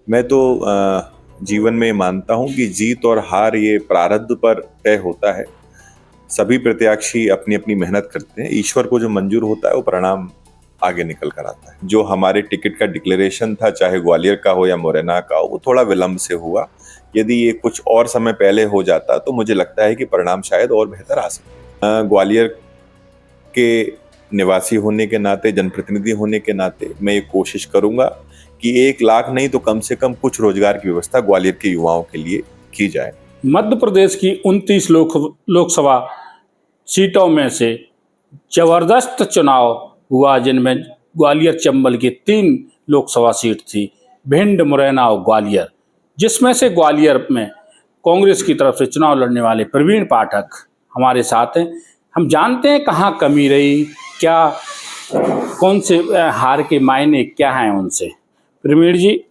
मैं तो जीवन में मानता हूँ कि जीत और हार ये प्रारब्ध पर तय होता है। सभी प्रत्याशी अपनी अपनी मेहनत करते हैं, ईश्वर को जो मंजूर होता है वो परिणाम आगे निकल कर आता है। जो हमारे टिकट का डिक्लेरेशन था, चाहे ग्वालियर का हो या मुरैना का हो, वो थोड़ा विलंब से हुआ। यदि ये कुछ और समय पहले हो जाता तो मुझे लगता है कि परिणाम शायद और बेहतर आ सकते। ग्वालियर के निवासी होने के नाते, जनप्रतिनिधि होने के नाते मैं ये कोशिश करूंगा कि 1 लाख नहीं तो कम से कम कुछ रोजगार की व्यवस्था ग्वालियर के युवाओं के लिए की जाए। मध्य प्रदेश की 29 लोकसभा सीटों में से जबरदस्त चुनाव हुआ, जिनमें ग्वालियर चंबल की 3 लोकसभा सीट थी, भिंड, मुरैना और ग्वालियर। जिसमें से ग्वालियर में कांग्रेस की तरफ से चुनाव लड़ने वाले प्रवीण पाठक हमारे साथ हैं। हम जानते हैं कहाँ कमी रही, क्या कौन से हार के मायने क्या हैं उनसे। प्रवीण जी,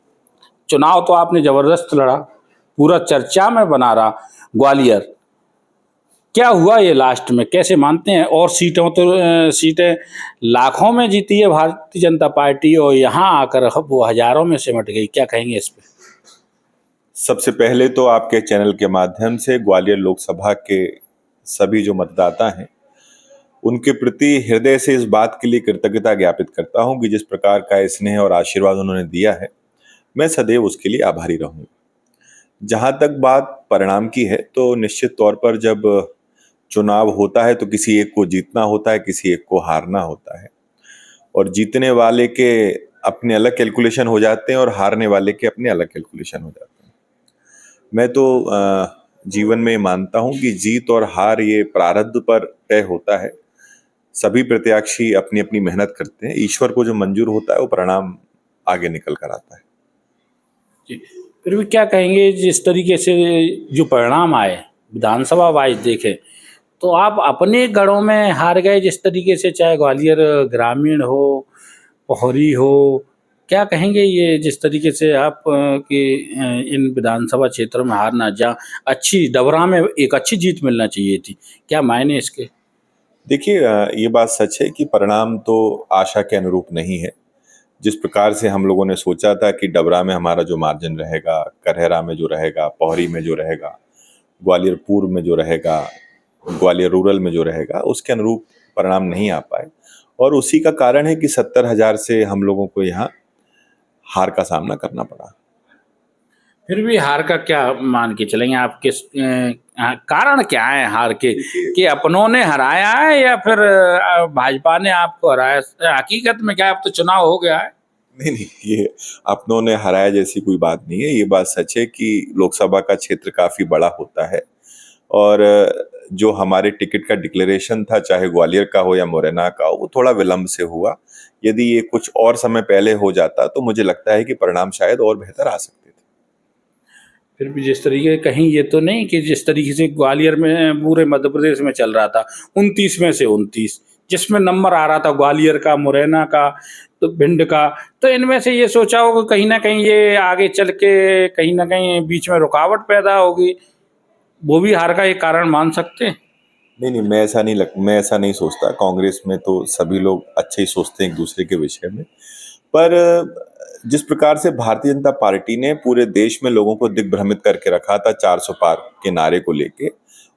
चुनाव तो आपने जबरदस्त लड़ा, पूरा चर्चा में बना रहा ग्वालियर। क्या हुआ ये लास्ट में, कैसे मानते हैं? और सीटें लाखों में जीती है भारतीय जनता पार्टी और यहाँ आकर वो हजारों में सिमट गई, क्या कहेंगे इस पे? सबसे पहले तो आपके चैनल के माध्यम से ग्वालियर लोकसभा के सभी जो मतदाता हैं उनके प्रति हृदय से इस बात के लिए कृतज्ञता ज्ञापित करता हूं कि जिस प्रकार का स्नेह और आशीर्वाद उन्होंने दिया है, मैं सदैव उसके लिए आभारी रहूंगा। जहां तक बात परिणाम की है, तो निश्चित तौर पर जब चुनाव होता है तो किसी एक को जीतना होता है, किसी एक को हारना होता है, और जीतने वाले के अपने अलग कैलकुलेशन हो जाते हैं और हारने वाले के अपने अलग कैलकुलेशन हो जाते हैं। मैं तो जीवन में मानता हूं कि जीत और हार ये प्रारब्ध पर तय होता है। सभी प्रत्याशी अपनी अपनी मेहनत करते हैं, ईश्वर को जो मंजूर होता है वो परिणाम आगे निकल कर आता है। जी, फिर भी क्या कहेंगे, जिस तरीके से जो परिणाम आए विधानसभा वाइज देखें तो आप अपने गढ़ों में हार गए जिस तरीके से, चाहे ग्वालियर ग्रामीण हो, पोहरी हो, क्या कहेंगे ये जिस तरीके से आप कि इन विधानसभा क्षेत्रों में हारना, जहाँ अच्छी डबरा में एक अच्छी जीत मिलना चाहिए थी, क्या मायने इसके? देखिए, ये बात सच है कि परिणाम तो आशा के अनुरूप नहीं है। जिस प्रकार से हम लोगों ने सोचा था कि डबरा में हमारा जो मार्जिन रहेगा, करहरा में जो रहेगा, पोहरी में जो रहेगा, ग्वालियर पूर्व में जो रहेगा, ग्वालियर रूरल में जो रहेगा, उसके अनुरूप परिणाम नहीं आ पाए। और उसी का कारण है कि 70,000 से हम लोगों को यहाँ हार का सामना करना पड़ा। फिर भी हार का क्या मान के चलेंगे आप, किस कारण क्या है हार के? कि अपनों ने हराया है या फिर भाजपा ने आपको हराया? हकीकत में क्या है, अब तो चुनाव हो गया है। नहीं नहीं, ये अपनों ने हराया जैसी कोई बात नहीं है। ये बात सच है कि लोकसभा का क्षेत्र काफी बड़ा होता है, और जो हमारे टिकट का डिक्लेरेशन था, चाहे ग्वालियर का हो या मुरैना का हो, वो थोड़ा विलंब से हुआ। यदि ये कुछ और समय पहले हो जाता तो मुझे लगता है कि परिणाम शायद और बेहतर आ सकते थे। फिर भी जिस तरीके, कहीं ये तो नहीं कि जिस तरीके से ग्वालियर में पूरे मध्य प्रदेश में चल रहा था 29 में से 29, जिसमें नंबर आ रहा था ग्वालियर का, मुरैना का, तो भिंड का, तो इनमें से ये सोचा होगा कहीं ना कहीं ये आगे चल के कहीं ना कहीं बीच में रुकावट पैदा होगी, वो भी हार का एक कारण मान सकते हैं। नहीं नहीं, मैं ऐसा नहीं सोचता। कांग्रेस में तो सभी लोग अच्छे ही सोचते हैं एक दूसरे के विषय में। पर जिस प्रकार से भारतीय जनता पार्टी ने पूरे देश में लोगों को दिग्भ्रमित करके रखा था 400 पार के नारे को लेके,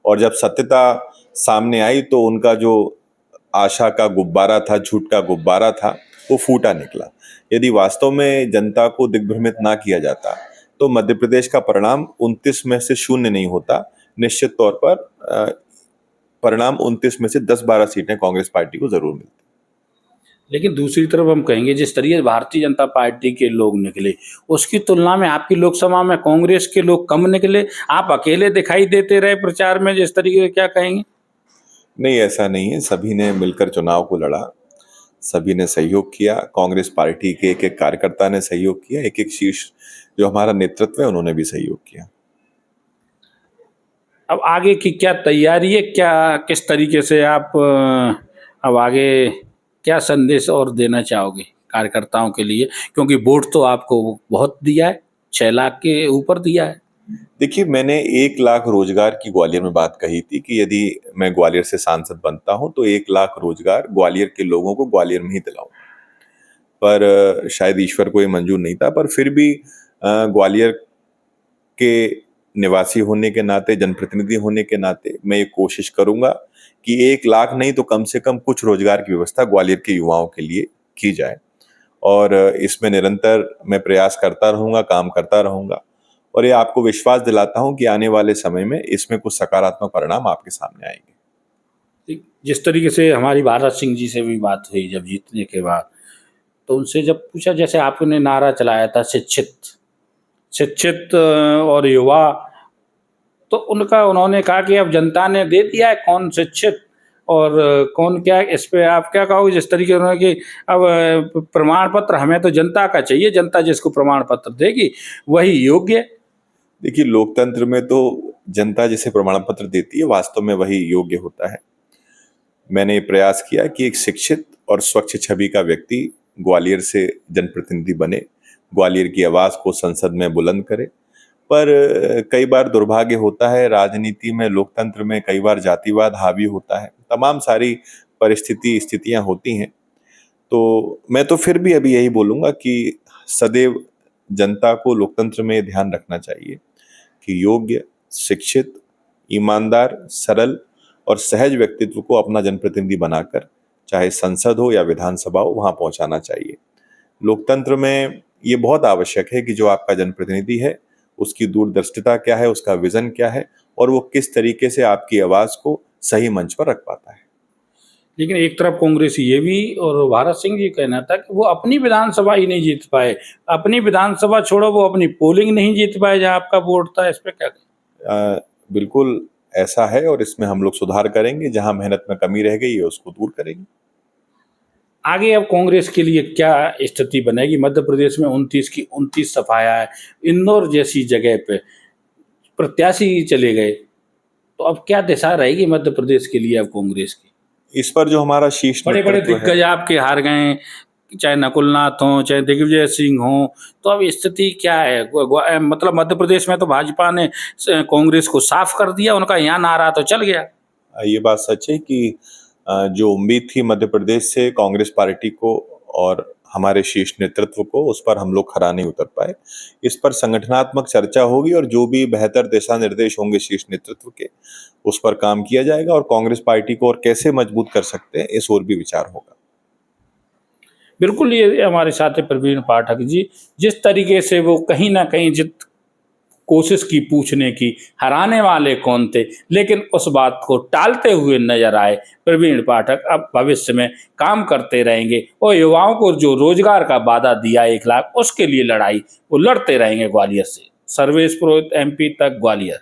और जब सत्यता सामने आई तो उनका जो आशा का गुब्बारा था, झूठ का गुब्बारा था, वो फूटा निकला। यदि वास्तव में जनता को दिग्भ्रमित ना किया जाता तो मध्य प्रदेश का परिणाम 29 में से 0 नहीं होता। निश्चित तौर पर परिणाम 29 में से 10-12 सीटें कांग्रेस पार्टी को जरूर मिलती। लेकिन दूसरी तरफ हम कहेंगे जिस तरीके से भारतीय जनता पार्टी के लोग निकले, उसकी तुलना में आपकी लोकसभा में कांग्रेस के लोग कम निकले, आप अकेले दिखाई देते रहे प्रचार में जिस तरीके से, क्या कहेंगे? नहीं, ऐसा नहीं है। सभी ने मिलकर चुनाव को लड़ा, सभी ने सहयोग किया। कांग्रेस पार्टी के एक एक कार्यकर्ता ने सहयोग किया, एक एक शीर्ष जो हमारा नेतृत्व है उन्होंने भी सहयोग किया। अब आगे की क्या तैयारी है, क्या किस तरीके से आप अब आगे क्या संदेश और देना चाहोगे कार्यकर्ताओं के लिए, क्योंकि वोट तो आपको बहुत दिया है, 6 लाख के ऊपर दिया है। देखिए, मैंने 1 लाख रोजगार की ग्वालियर में बात कही थी कि यदि मैं ग्वालियर से सांसद बनता हूं तो 1 लाख रोजगार ग्वालियर के लोगों को ग्वालियर में ही दिलाऊं। पर शायद ईश्वर को ये मंजूर नहीं था। पर फिर भी ग्वालियर के निवासी होने के नाते, जनप्रतिनिधि होने के नाते मैं ये कोशिश करूंगा कि 1 लाख नहीं तो कम से कम कुछ रोजगार की व्यवस्था ग्वालियर के युवाओं के लिए की जाए। और इसमें निरंतर मैं प्रयास करता रहूंगा, काम करता रहूंगा, और ये आपको विश्वास दिलाता हूं कि आने वाले समय में इसमें कुछ सकारात्मक परिणाम आपके सामने आएंगे। जिस तरीके से हमारी भारत सिंह जी से भी बात हुई जब जीतने के बाद, तो उनसे जब पूछा, जैसे आपने नारा चलाया था शिक्षित शिक्षित और युवा, तो उन्होंने कहा कि अब जनता ने दे दिया है कौन शिक्षित और कौन क्या। इस पे आप क्या कहोगे? जिस तरीके उन्होंने कि अब प्रमाण पत्र हमें तो जनता का चाहिए, जनता जिसको प्रमाण पत्र देगी वही योग्य है। देखिए, लोकतंत्र में तो जनता जिसे प्रमाण पत्र देती है वास्तव में वही योग्य होता है। मैंने ये प्रयास किया कि एक शिक्षित और स्वच्छ छवि का व्यक्ति ग्वालियर से जनप्रतिनिधि बने, ग्वालियर की आवाज को संसद में बुलंद करे। पर कई बार दुर्भाग्य होता है राजनीति में, लोकतंत्र में कई बार जातिवाद हावी होता है, तमाम सारी स्थितियां होती हैं। तो मैं तो फिर भी अभी यही बोलूंगा कि सदैव जनता को लोकतंत्र में ध्यान रखना चाहिए कि योग्य, शिक्षित, ईमानदार, सरल और सहज व्यक्तित्व को अपना जनप्रतिनिधि बनाकर, चाहे संसद हो या विधानसभा हो, वहां पहुंचाना चाहिए। लोकतंत्र में ये बहुत आवश्यक है कि जो आपका जनप्रतिनिधि है उसकी दूरदर्शिता क्या है, उसका विजन क्या है, और वो किस तरीके से आपकी आवाज को सही मंच पर रख पाता है। लेकिन एक तरफ कांग्रेस ये भी और भारत सिंह जी कहना था कि वो अपनी विधानसभा ही नहीं जीत पाए, अपनी विधानसभा छोड़ो वो अपनी पोलिंग नहीं जीत पाए जहां आपका वोट था। इस पे क्या कहें? बिल्कुल ऐसा है, और इसमें हम लोग सुधार करेंगे, जहां मेहनत में कमी रह गई है उसको दूर करेंगे। आगे अब कांग्रेस के लिए क्या स्थिति बनेगी? मध्य प्रदेश में 29 की 29 सफाया है, इंदौर जैसी जगह पे प्रत्याशी चले गए, तो अब क्या दिशा रहेगी मध्य प्रदेश के लिए अब कांग्रेस की? इस पर जो हमारा शीर्ष बड़े बड़े नेतृत्व है, दिग्गज आपके हार गए, चाहे नकुलनाथ हो चाहे दिग्विजय सिंह हो, तो अब स्थिति क्या है? मतलब मध्य प्रदेश में तो भाजपा ने कांग्रेस को साफ कर दिया, उनका यहाँ नारा तो चल गया। ये बात सच है कि जो उम्मीद थी मध्य प्रदेश से कांग्रेस पार्टी को और हमारे शीर्ष नेतृत्व को, उस पर हम लोग खरा नहीं उतर पाए। इस पर संगठनात्मक चर्चा होगी और जो भी बेहतर दिशा निर्देश होंगे शीर्ष नेतृत्व के, उस पर काम किया जाएगा, और कांग्रेस पार्टी को और कैसे मजबूत कर सकते हैं इस ओर भी विचार होगा। बिल्कुल, ये हमारे साथ है प्रवीण पाठक जी। जिस तरीके से वो कहीं ना कहीं जित कोशिश की पूछने की हराने वाले कौन थे, लेकिन उस बात को टालते हुए नजर आए प्रवीण पाठक, अब भविष्य में काम करते रहेंगे और युवाओं को जो रोजगार का वादा दिया 1 लाख, उसके लिए लड़ाई वो लड़ते रहेंगे ग्वालियर से। सर्वेश पुरोहित, MP तक, ग्वालियर।